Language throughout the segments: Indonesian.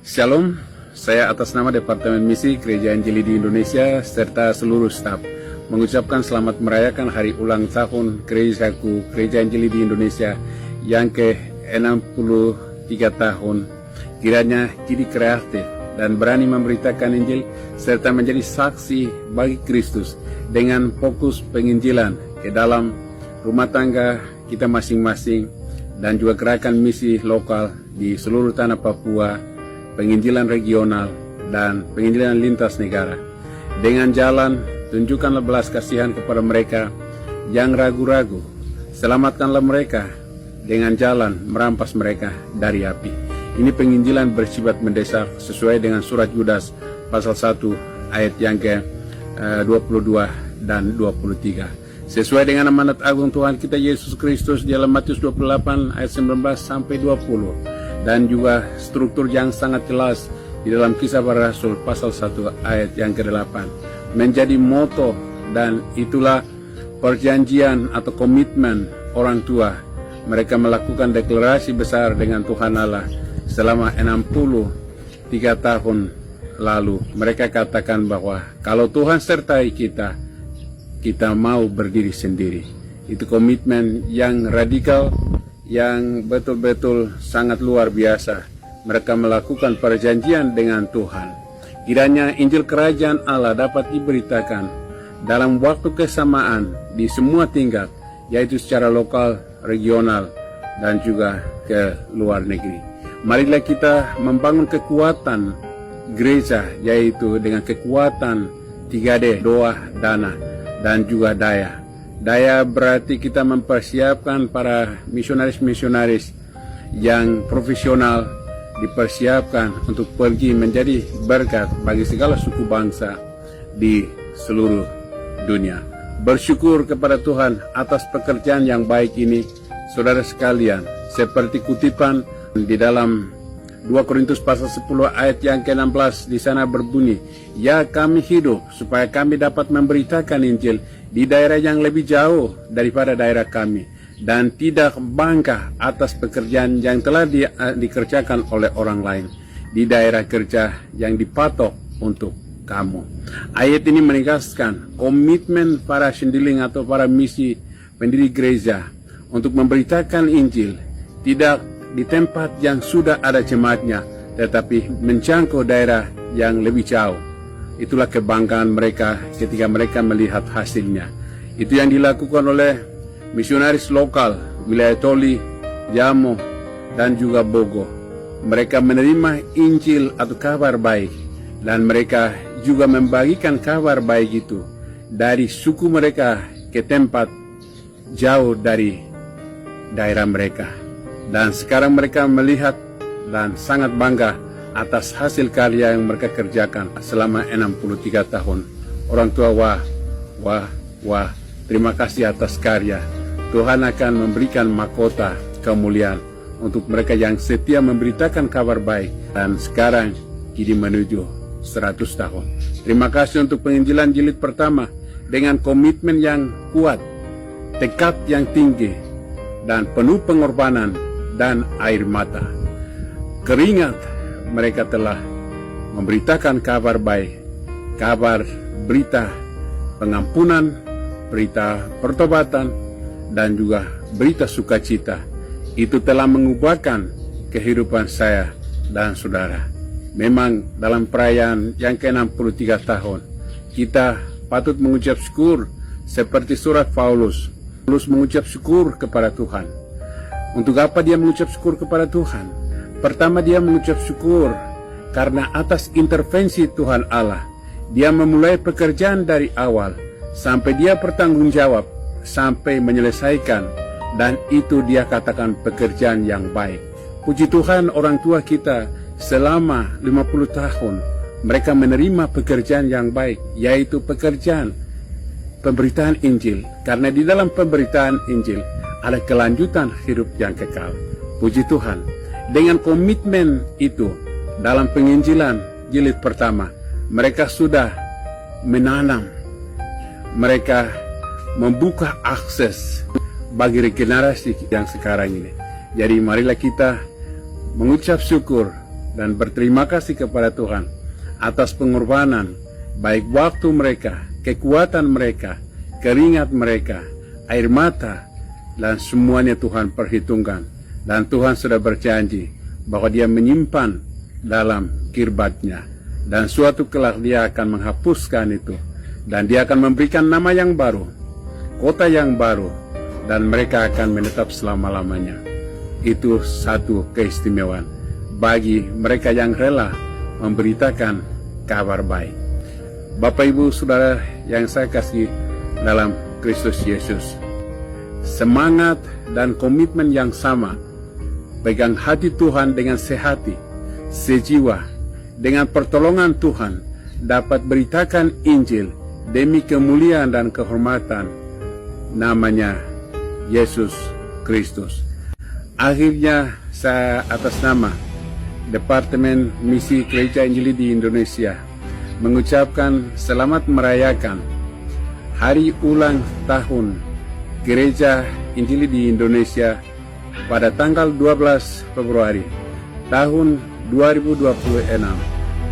Shalom, saya atas nama Departemen Misi Gereja Injili di Indonesia serta seluruh staf mengucapkan selamat merayakan hari ulang tahun Gerejaku, Gereja Injili di Indonesia yang ke-63 tahun. Kiranya jadi kreatif dan berani memberitakan Injil serta menjadi saksi bagi Kristus dengan fokus penginjilan ke dalam rumah tangga kita masing-masing dan juga gerakan misi lokal di seluruh tanah Papua, penginjilan regional, dan penginjilan lintas negara. Dengan jalan, tunjukkanlah belas kasihan kepada mereka yang ragu-ragu. Selamatkanlah mereka dengan jalan merampas mereka dari api. Ini penginjilan bersifat mendesak sesuai dengan surat Yudas pasal 1 ayat yang ke-22 dan 23. Sesuai dengan amanat agung Tuhan kita Yesus Kristus di dalam Matius 28 ayat 19 sampai 20. Dan juga struktur yang sangat jelas di dalam Kisah Para Rasul pasal 1 ayat yang ke-8 menjadi moto, dan itulah perjanjian atau komitmen orang tua. Mereka melakukan deklarasi besar dengan Tuhan Allah selama 63 tahun lalu. Mereka katakan bahwa kalau Tuhan sertai kita, kita mau berdiri sendiri. Itu komitmen yang radikal, yang betul-betul sangat luar biasa. Mereka melakukan perjanjian dengan Tuhan. Kiranya Injil Kerajaan Allah dapat diberitakan dalam waktu kesamaan di semua tingkat, yaitu secara lokal, regional, dan juga ke luar negeri. Marilah kita membangun kekuatan gereja, yaitu dengan kekuatan 3D, doa, dana, dan juga daya. Daya berarti kita mempersiapkan para misionaris-misionaris yang profesional, dipersiapkan untuk pergi menjadi berkat bagi segala suku bangsa di seluruh dunia. Bersyukur kepada Tuhan atas pekerjaan yang baik ini, saudara sekalian, seperti kutipan di dalam 2 Korintus pasal 10 ayat yang ke-16 di sana berbunyi, "Ya, kami hidup supaya kami dapat memberitakan Injil di daerah yang lebih jauh daripada daerah kami, dan tidak bangga atas pekerjaan yang telah dikerjakan oleh orang lain di daerah kerja yang dipatok untuk kamu." Ayat ini menegaskan komitmen para sendiling atau para misi pendiri gereja untuk memberitakan Injil tidak di tempat yang sudah ada jemaatnya, tetapi menjangkau daerah yang lebih jauh. Itulah kebanggaan mereka ketika mereka melihat hasilnya. Itu yang dilakukan oleh misionaris lokal wilayah Toli, Jamo, dan juga Bogo. Mereka menerima Injil atau kabar baik, dan mereka juga membagikan kabar baik itu dari suku mereka ke tempat jauh dari daerah mereka. Dan sekarang mereka melihat dan sangat bangga atas hasil karya yang mereka kerjakan selama 63 tahun. Orang tua, wah, terima kasih atas karya. Tuhan akan memberikan mahkota kemuliaan untuk mereka yang setia memberitakan kabar baik. Dan sekarang kini menuju 100 tahun. Terima kasih untuk penginjilan jilid pertama dengan komitmen yang kuat, tekad yang tinggi, dan penuh pengorbanan dan air mata. Keringat mereka telah memberitakan kabar baik, kabar berita pengampunan, berita pertobatan, dan juga berita sukacita. Itu telah mengubahkan kehidupan saya dan saudara. Memang dalam perayaan yang ke-63 tahun, kita patut mengucap syukur seperti surat Paulus. Paulus mengucap syukur kepada Tuhan. Untuk apa dia mengucap syukur kepada Tuhan? Pertama, dia mengucap syukur karena atas intervensi Tuhan Allah, dia memulai pekerjaan dari awal sampai dia bertanggung jawab sampai menyelesaikan, dan itu dia katakan pekerjaan yang baik. Puji Tuhan, orang tua kita selama 50 tahun mereka menerima pekerjaan yang baik, yaitu pekerjaan pemberitaan Injil, karena di dalam pemberitaan Injil ada kelanjutan hidup yang kekal. Puji Tuhan, dengan komitmen itu dalam penginjilan jilid pertama, mereka sudah menanam, mereka membuka akses bagi regenerasi yang sekarang ini. Jadi marilah kita mengucap syukur dan berterima kasih kepada Tuhan atas pengorbanan, baik waktu mereka, kekuatan mereka, keringat mereka, air mata, dan semuanya Tuhan perhitungkan. Dan Tuhan sudah berjanji bahwa Dia menyimpan dalam kirbatnya, dan suatu kelak Dia akan menghapuskan itu, dan Dia akan memberikan nama yang baru, kota yang baru, dan mereka akan menetap selama-lamanya. Itu satu keistimewaan bagi mereka yang rela memberitakan kabar baik. Bapak Ibu Saudara yang saya kasih dalam Kristus Yesus, semangat dan komitmen yang sama, pegang hati Tuhan dengan sehati, sejiwa, dengan pertolongan Tuhan, dapat beritakan Injil demi kemuliaan dan kehormatan namanya Yesus Kristus. Akhirnya saya atas nama Departemen Misi Gereja Injili di Indonesia mengucapkan selamat merayakan Hari Ulang Tahun Gereja Injili di Indonesia pada tanggal 12 Februari tahun 2026.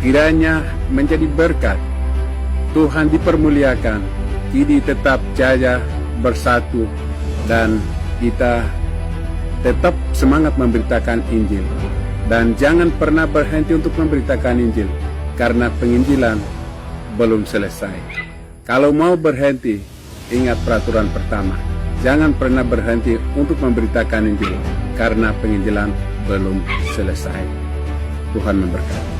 Kiranya menjadi berkat, Tuhan dipermuliakan, kini tetap jaya bersatu, dan kita tetap semangat memberitakan Injil. Dan jangan pernah berhenti untuk memberitakan Injil, karena penginjilan belum selesai. Kalau mau berhenti, ingat peraturan pertama. Jangan pernah berhenti untuk memberitakan Injil, karena penginjilan belum selesai. Tuhan memberkati.